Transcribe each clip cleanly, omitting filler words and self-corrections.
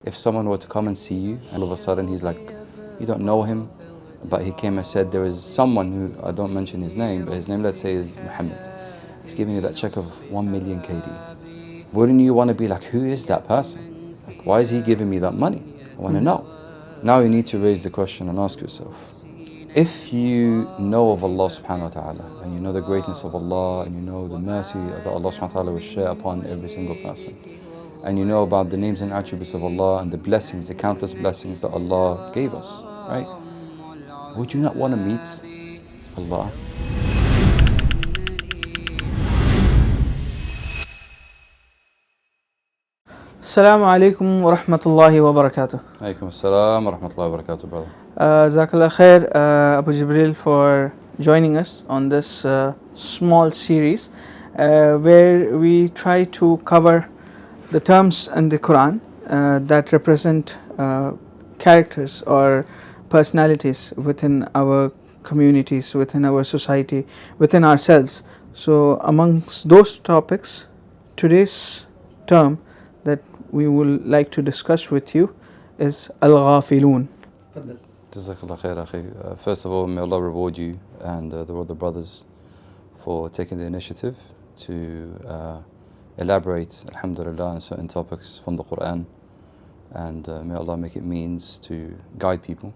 If someone were to come and see you and all of a sudden he's like, you don't know him, but he came and said there is someone who, I don't mention his name, but his name, let's say, is Muhammad. He's giving you that check of 1 million KD. Wouldn't you want to be like, who is that person? Like, why is he giving me that money? I want to know. Now you need to raise the question and ask yourself, if you know of Allah subhanahu wa ta'ala, and you know the greatness of Allah, and you know the mercy that Allah subhanahu wa ta'ala will share upon every single person, and you know about the names and attributes of Allah and the blessings, the countless blessings that Allah gave us, right? Would you not want to meet Allah? Assalamu alaikum wa rahmatullahi wa barakatuh. Alaikum assalam wa rahmatullahi wa barakatuh, brother. Jazakallah khair, Abu Jibril, for joining us on this small series where we try to cover the terms in the Quran that represent characters or personalities within our communities, within our society, within ourselves. So amongst those topics, today's term that we would like to discuss with you is Al-Ghafiloon. Jazakallah khair, akhi. First of all, may Allah reward you and the other brothers for taking the initiative to elaborate, alhamdulillah, on certain topics from the Qur'an, and may Allah make it means to guide people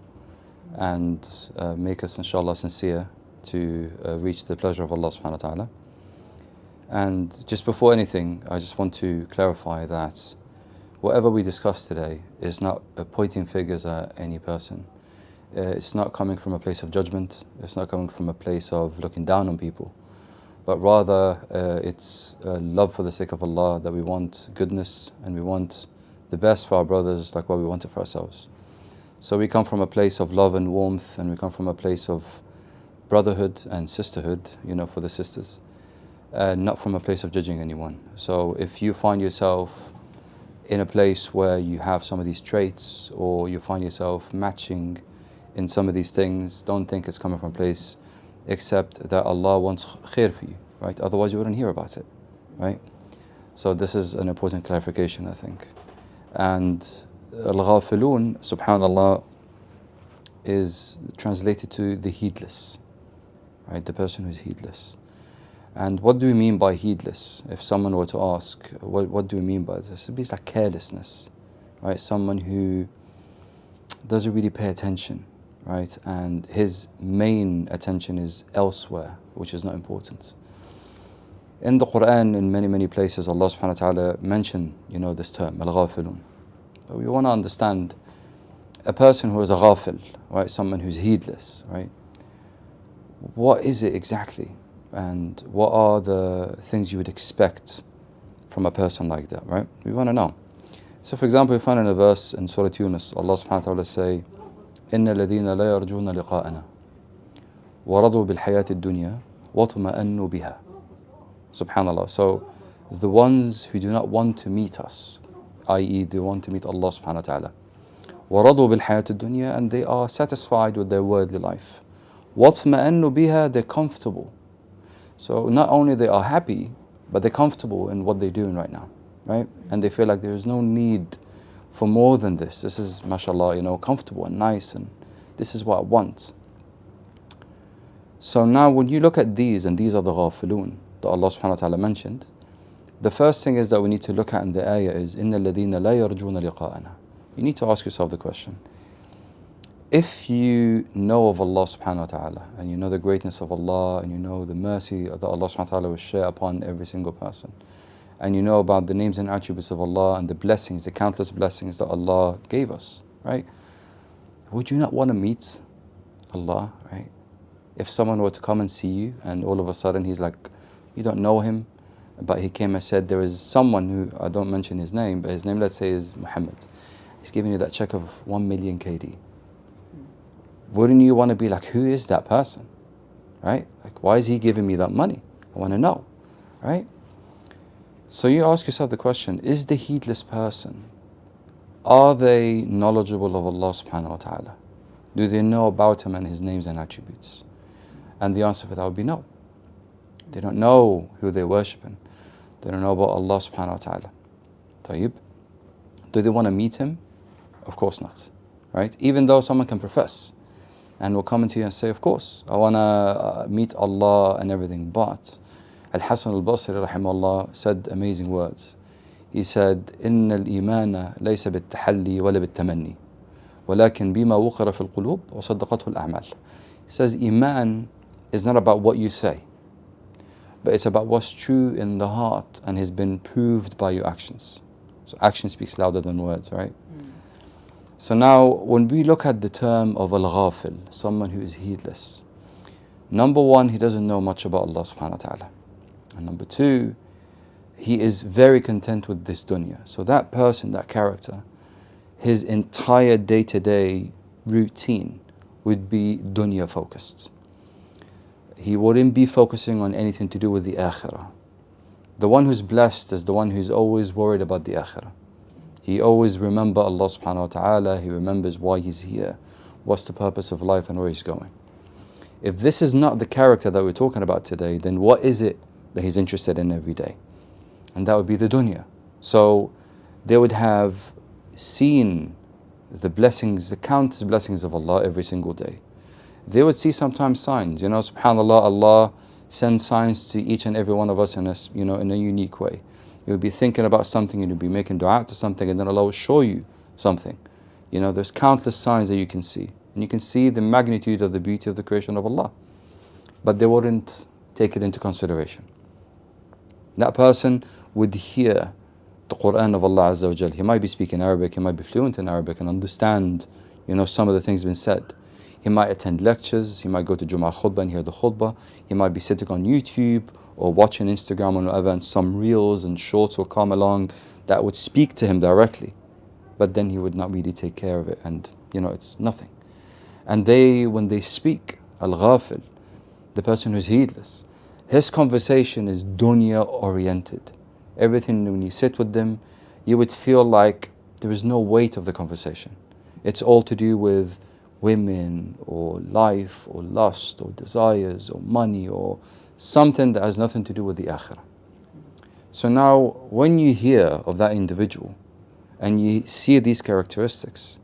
and make us, inshallah, sincere to reach the pleasure of Allah subhanahu wa ta'ala. And just before anything, I just want to clarify that whatever we discuss today is not pointing fingers at any person. It's not coming from a place of judgment, it's not coming from a place of looking down on people, but rather it's love for the sake of Allah, that we want goodness and we want the best for our brothers like what we want it for ourselves. So we come from a place of love and warmth, and we come from a place of brotherhood and sisterhood, for the sisters, not from a place of judging anyone. So if you find yourself in a place where you have some of these traits, or you find yourself matching in some of these things, don't think it's coming from a place except that Allah wants khair for you, right? Otherwise you wouldn't hear about it, right? So this is an important clarification, I think. And Al-Ghafiloon, subhanallah, is translated to the heedless, right? The person who's heedless. And what do we mean by heedless? If someone were to ask, what do we mean by this? It's like carelessness, right? Someone who doesn't really pay attention, right? And his main attention is elsewhere, which is not important. In the Qur'an, in many, many places, Allah subhanahu wa ta'ala mentioned, this term, Al-Ghafiloon. But we want to understand a person who is a ghafil, right? Someone who's heedless, right? What is it exactly? And what are the things you would expect from a person like that, right? We want to know. So for example, we find in a verse in Surah Yunus, Allah subhanahu wa ta'ala say, إِنَّ الَّذِينَ لَا يَرْجُونَ لِقَاءَنَا وَرَضُوا بِالْحَيَاةِ الدُّنْيَا وَطْمَأَنُّوا بِهَا. SubhanAllah. So the ones who do not want to meet us, i.e. they want to meet Allah subhanahu wa ta'ala, وَرَضُوا بِالْحَيَاةِ الدُّنْيَا, and they are satisfied with their worldly life. وَطْمَأَنُّوا بِهَا, they're comfortable. So not only they are happy, but they're comfortable in what they're doing right now, right? And they feel like there is no need for more than this. This is, mashallah, comfortable and nice, and this is what I want. So now when you look at these, and these are the Ghafiloon that Allah subhanahu wa ta'ala mentioned, the first thing is that we need to look at in the ayah is إِنَّ الَّذِينَ لَا يَرْجُونَ لِقَاءَنَا. You need to ask yourself the question, if you know of Allah subhanahu wa ta'ala, and you know the greatness of Allah, and you know the mercy that Allah subhanahu wa ta'ala will share upon every single person, and you know about the names and attributes of Allah and the blessings, the countless blessings that Allah gave us, right? Would you not want to meet Allah, right? If someone were to come and see you and all of a sudden he's like, you don't know him, but he came and said there is someone who, I don't mention his name, but his name, let's say, is Muhammad. He's giving you that check of 1 million KD. Wouldn't you want to be like, who is that person, right? Like, why is he giving me that money? I want to know, right? So you ask yourself the question, is the heedless person, are they knowledgeable of Allah subhanahu wa ta'ala? Do they know about him and his names and attributes? And the answer for that would be no. They don't know who they're worshipping. They don't know about Allah subhanahu wa ta'ala. طيب. Do they want to meet him? Of course not, right? Even though someone can profess and will come into you and say, of course, I want to meet Allah and everything. But Al-Hasan al-Basri rahimahullah said amazing words. He said, إن الإيمان ليس بالتحلي ولا بالتمني ولكن بما وقر في القلوب وصدقته الأعمال. He says, Iman is not about what you say, but it's about what's true in the heart and has been proved by your actions. So action speaks louder than words, right? So now, when we look at the term of Al-Ghafil, someone who is heedless, number one, he doesn't know much about Allah subhanahu wa ta'ala. And number two, he is very content with this dunya. So that person, that character, his entire day-to-day routine would be dunya focused. He wouldn't be focusing on anything to do with the akhirah. The one who's blessed is the one who's always worried about the akhirah. He always remembers Allah subhanahu wa ta'ala, he remembers why he's here, what's the purpose of life and where he's going. If this is not the character that we're talking about today, then what is it that he's interested in every day? And that would be the dunya. So they would have seen the blessings, the countless blessings of Allah every single day. They would see sometimes signs, subhanAllah, Allah sends signs to each and every one of us in a unique way. You would be thinking about something and you'd be making dua to something, and then Allah will show you something. There's countless signs that you can see. And you can see the magnitude of the beauty of the creation of Allah. But they wouldn't take it into consideration. That person would hear the Qur'an of Allah. He might be speaking Arabic, he might be fluent in Arabic and understand, some of the things being said. He might attend lectures, he might go to Jum'ah khutbah and hear the khutbah. He might be sitting on YouTube or watching Instagram or whatever, and some reels and shorts will come along that would speak to him directly. But then he would not really take care of it, and it's nothing. And when they speak, Al-Ghafil, the person who's heedless, his conversation is dunya oriented. Everything, when you sit with them, you would feel like there is no weight of the conversation. It's all to do with women or life or lust or desires or money or something that has nothing to do with the akhirah. So now, when you hear of that individual and you see these characteristics,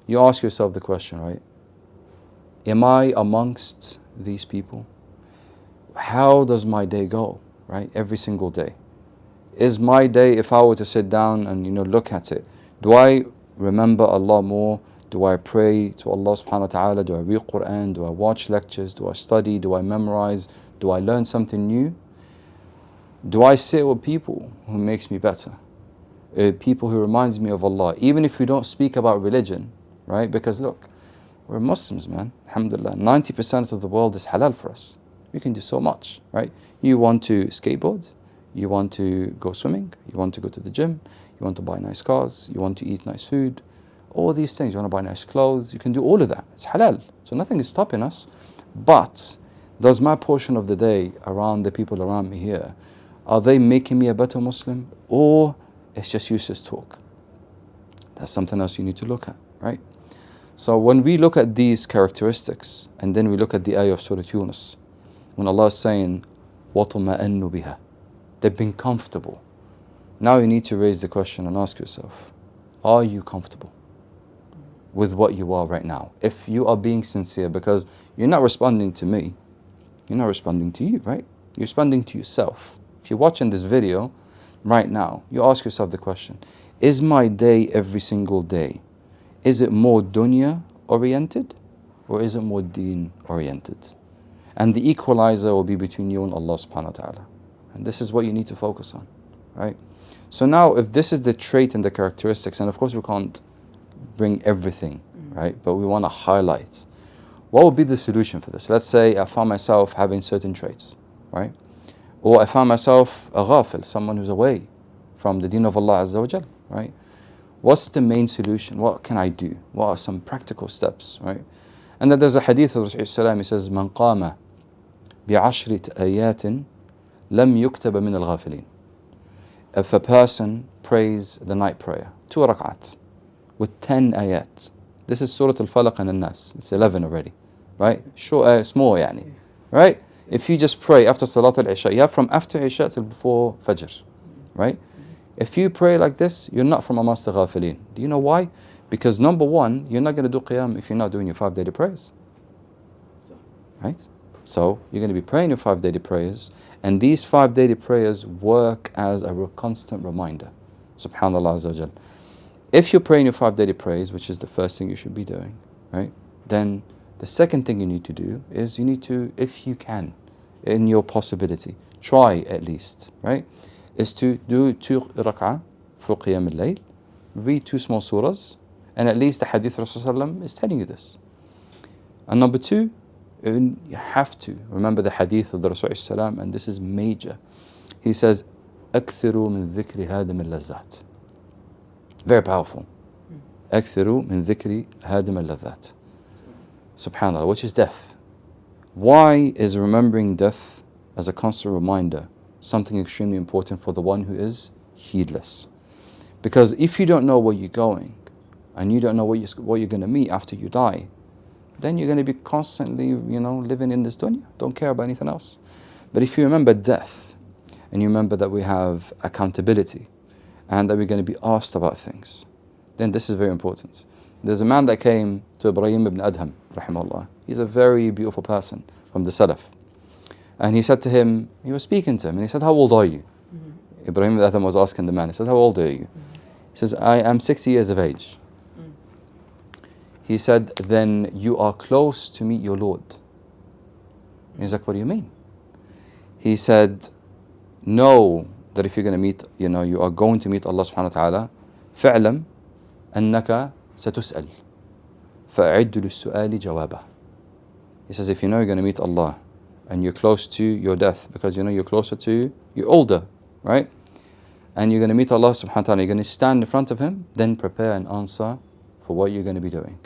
you ask yourself the question, right? Am I amongst these people? How does my day go, right? Every single day. Is my day, if I were to sit down and look at it, do I remember Allah more? Do I pray to Allah subhanahu wa ta'ala? Do I read Qur'an? Do I watch lectures? Do I study? Do I memorize? Do I learn something new? Do I sit with people who makes me better? People who reminds me of Allah, even if we don't speak about religion, right? Because look, we're Muslims, man. Alhamdulillah, 90% of the world is halal for us. We can do so much, right? You want to skateboard, you want to go swimming, you want to go to the gym, you want to buy nice cars, you want to eat nice food, all these things. You want to buy nice clothes, you can do all of that. It's halal. So nothing is stopping us. But does my portion of the day around the people around me here, are they making me a better Muslim, or it's just useless talk? That's something else you need to look at, right? So when we look at these characteristics, and then we look at the ayah of Surah Yunus, when Allah is saying, وَطُمَأَنُّ بِهَا, they've been comfortable. Now you need to raise the question and ask yourself, are you comfortable with what you are right now? If you are being sincere, because you're not responding to me, you're not responding to you, right? You're responding to yourself. If you're watching this video right now, you ask yourself the question, is my day every single day, is it more dunya oriented or is it more deen oriented? And the equalizer will be between you and Allah subhanahu wa ta'ala. And this is what you need to focus on, right? So now, if this is the trait and the characteristics, and of course we can't bring everything, right? But we want to highlight. What would be the solution for this? Let's say I found myself having certain traits, right? Or I found myself a ghafil, someone who's away from the deen of Allah right? What's the main solution? What can I do? What are some practical steps, right? And then there's a hadith of Rasulullah, he says, "Man qama bi'ashrit ayatin lam yuktaba min al-ghafilin." If a person prays the night prayer, 2 rak'at, with 10 ayat. This is Surah Al-Falaq and Al-Nas. It's 11 already, right? Short, small, yani, right? If you just pray after Salat al-Isha, you have from after Isha till before Fajr, right? If you pray like this, you're not from amongst the Ghafileen. Do you know why? Because number one, you're not going to do qiyam if you're not doing your 5 daily prayers. Right? So you're going to be praying your 5 daily prayers, and these 5 daily prayers work as a constant reminder. Subhanallah Azza wa Jal. If you're praying your 5 daily prayers, which is the first thing you should be doing, right? Then the second thing you need to do is you need to, if you can, in your possibility, try at least, right? Is to do 2 rak'ah for qiyam al-layl, read 2 small surahs, and at least the hadith Rasulullah is telling you this. And number 2, you have to remember the hadith of the Rasulullah, and this is major. He says, أكثروا من ذكر هادم اللذات. Very powerful. أكثروا من ذكر هادم اللذات. Subhanallah, which is death. Why is remembering death as a constant reminder something extremely important for the one who is heedless? Because if you don't know where you're going, and you don't know what you're going to meet after you die, then you're going to be constantly, living in this dunya. Don't care about anything else. But if you remember death, and you remember that we have accountability, and that we're going to be asked about things, then this is very important. There's a man that came to Ibrahim ibn Adham, rahimahullah. He's a very beautiful person from the Salaf. And he said to him, he was speaking to him, and he said, how old are you? Ibrahim ibn Adham was asking the man, he said, how old are you? He says, I am 60 years of age. He said, then you are close to meet your Lord. He's like, what do you mean? He said, know that if you're going to meet, you are going to meet Allah subhanahu wa ta'ala, فَاعْلَمْ أَنَّكَ سَتُسْأَلْ فَأَعِدُّ لِلسُّؤَالِ جَوَابًا. He says, if you know you're going to meet Allah, and you're close to your death, because you're closer to, you're older, right? And you're going to meet Allah subhanahu wa ta'ala, you're going to stand in front of Him, then prepare an answer for what you're going to be doing.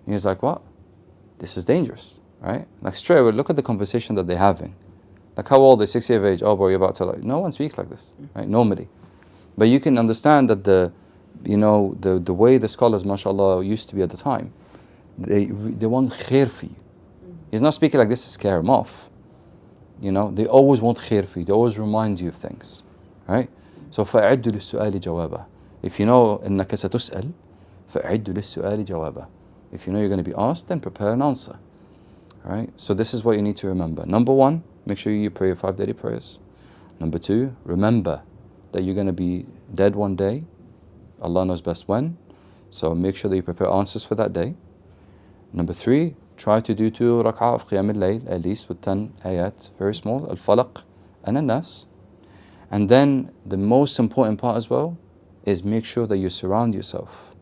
And he's like, what? This is dangerous, right? Like straight away, look at the conversation that they're having. Like how old? They're 6 years of age. Oh, bro, you're about to no one speaks like this, right? Normally. But you can understand that the way the scholars, mashallah, used to be at the time, they want khair for you. He's not speaking like this to scare him off. They always want khair for you. They always remind you of things, right? So فَأَعِدُّ لِلسُّؤَالِ جَوَابًا. If you know إِنَّكَ سَتُسْأَلْ فَأَعِدُّ لِلسُّؤَالِ جَوَابًا. If you know you're going to be asked, then prepare an answer. Right? So this is what you need to remember. Number 1, make sure you pray your 5 daily prayers. Number 2, remember that you're going to be dead one day. Allah knows best when. So make sure that you prepare answers for that day. Number 3, try to do 2 rak'ah of qiyam al-layl, at least with 10 ayat, very small, al-falaq and al-nas. And then the most important part as well is make sure that you surround yourself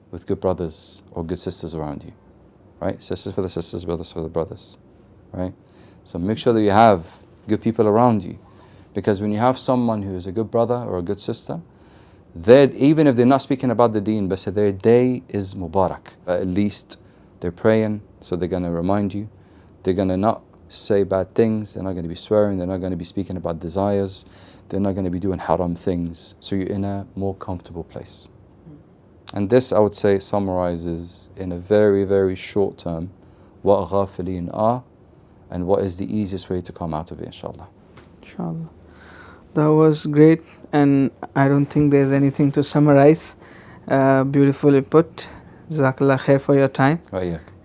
with good brothers or good sisters around you, right? Sisters for the sisters, brothers for the brothers, right? So make sure that you have good people around you, because when you have someone who is a good brother or a good sister, even if they're not speaking about the deen, but their day is mubarak. At least they're praying, so they're going to remind you. They're going to not say bad things. They're not going to be swearing. They're not going to be speaking about desires. They're not going to be doing haram things. So you're in a more comfortable place. And this, I would say, summarizes in a very, very short term what Ghafiloon are and what is the easiest way to come out of it, inshallah. Inshallah. That was great, and I don't think there's anything to summarize. Beautifully put. Jazakallah khair for your time.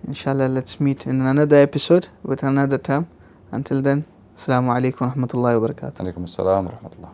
Inshallah, let's meet in another episode with another term. Until then, Assalamu alaikum wa rahmatullahi wa barakatuh. Alaikum assalam wa rahmatullah.